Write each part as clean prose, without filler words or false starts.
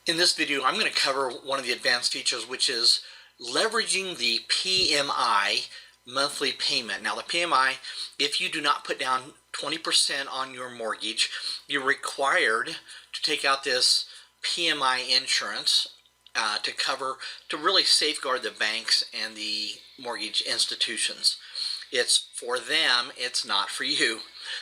In this video, I'm going to cover one of the advanced features, which is leveraging the PMI monthly payment. Now, the PMI, if you do not put down 20% on your mortgage, you're required to take out this PMI insurance to really safeguard the banks and the mortgage institutions. It's for them, it's not for you.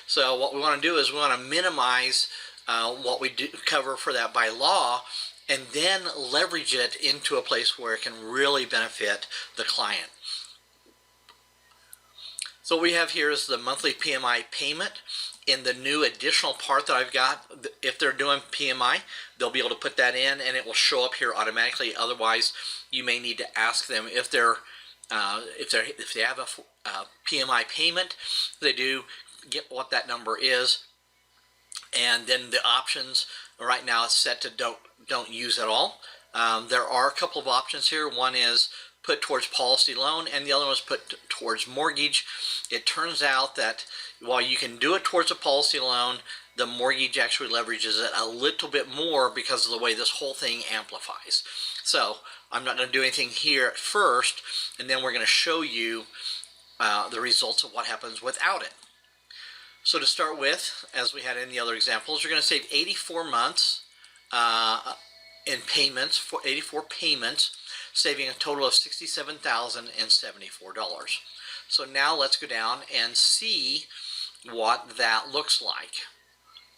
So what we want to do is we want to minimize what we do cover for that by law, and then leverage it into a place where it can really benefit the client. So what we have here is the monthly PMI payment. In the new additional part that I've got, if they're doing PMI, they'll be able to put that in and it will show up here automatically. Otherwise, you may need to ask them if they have a PMI payment. They do get what that number is, and then the options right now it's set to don't use at all. There are a couple of options here. One is put towards policy loan, and the other one is put towards mortgage. It turns out that while you can do it towards a policy loan, the mortgage actually leverages it a little bit more because of the way this whole thing amplifies. So I'm not going to do anything here at first, and then we're going to show you the results of what happens without it. So to start with, as we had in the other examples, you're going to save 84 months in payments, for 84 payments, saving a total of $67,074. So now let's go down and see what that looks like.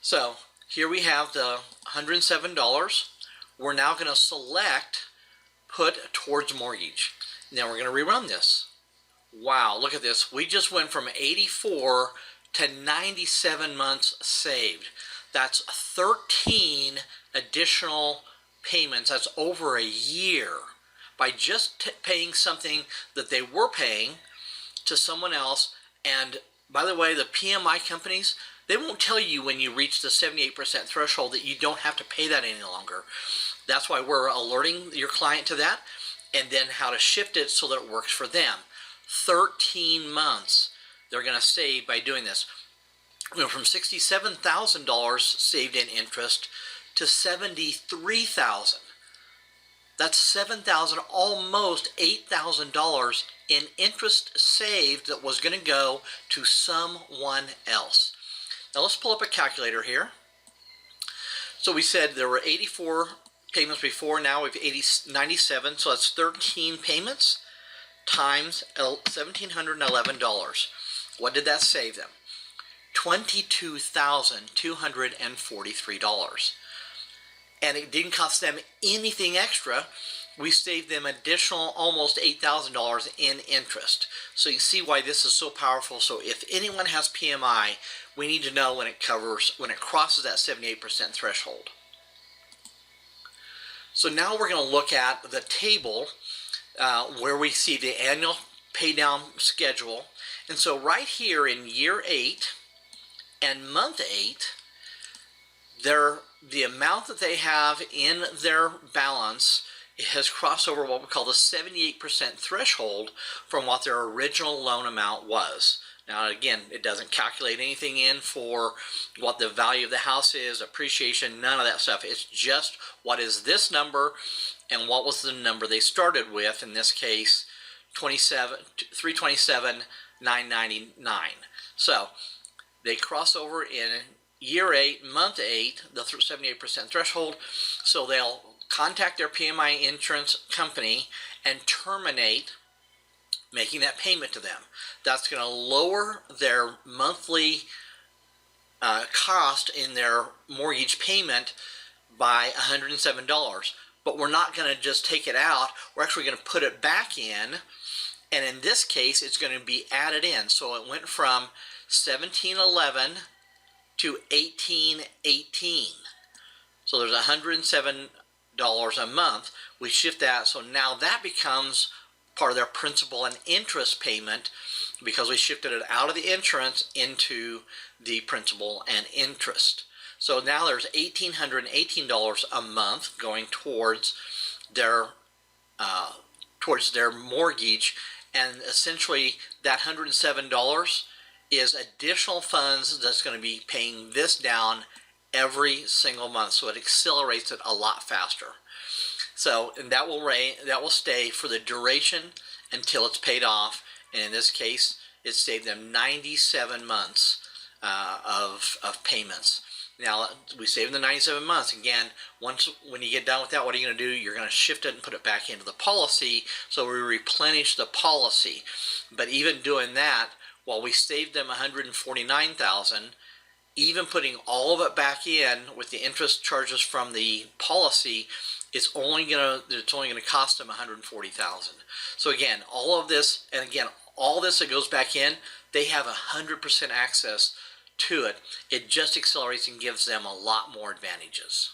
So here we have the $107. We're now going to select put towards mortgage. Now we're going to rerun this. Wow, look at this. We just went from 84 to 97 months saved. That's 13 additional payments. That's over a year by just paying something that they were paying to someone else. And by the way, the PMI companies, they won't tell you when you reach the 78% threshold that you don't have to pay that any longer. That's why we're alerting your client to that, and then how to shift it so that it works for them. 13 months they're going to save by doing this. We went from $67,000 saved in interest to $73,000. That's $7,000, almost $8,000 in interest saved that was going to go to someone else. Now let's pull up a calculator here. So we said there were 84 payments before, now we have 97, so that's 13 payments times $1,711. What did that save them? $22,243. And it didn't cost them anything extra. We saved them additional almost $8,000 in interest. So you see why this is so powerful. So if anyone has PMI, we need to know when it crosses that 78% threshold. So now we're going to look at the table where we see the annual pay down schedule. And so right here in year 8 and month 8, the amount that they have in their balance has crossed over what we call the 78% threshold from what their original loan amount was. Now again, it doesn't calculate anything in for what the value of the house is, appreciation, none of that stuff. It's just what is this number and what was the number they started with, in this case $327,999. So they cross over in year 8, month 8, the 78% threshold, so they'll contact their PMI insurance company and terminate making that payment to them. That's going to lower their monthly cost in their mortgage payment by $107. But we're not going to just take it out. We're actually going to put it back in, and in this case, it's going to be added in. So it went from $1,711 to $1,818. So there's $107 a month. We shift that, so now that becomes part of their principal and interest payment because we shifted it out of the insurance into the principal and interest. So now there's $1,818 a month going towards their mortgage, and essentially that $107 is additional funds that's going to be paying this down every single month, so it accelerates it a lot faster. So, and that will stay for the duration until it's paid off. And in this case, it saved them 97 months of payments. Now, we saved the 97 months. Again, when you get done with that, what are you going to do? You're going to shift it and put it back into the policy, so we replenish the policy. But even doing that, while we saved them $149,000, even putting all of it back in with the interest charges from the policy, it's only going to cost them $140,000. So again, all of this, and again, all this that goes back in, they have 100% access to it. It just accelerates and gives them a lot more advantages.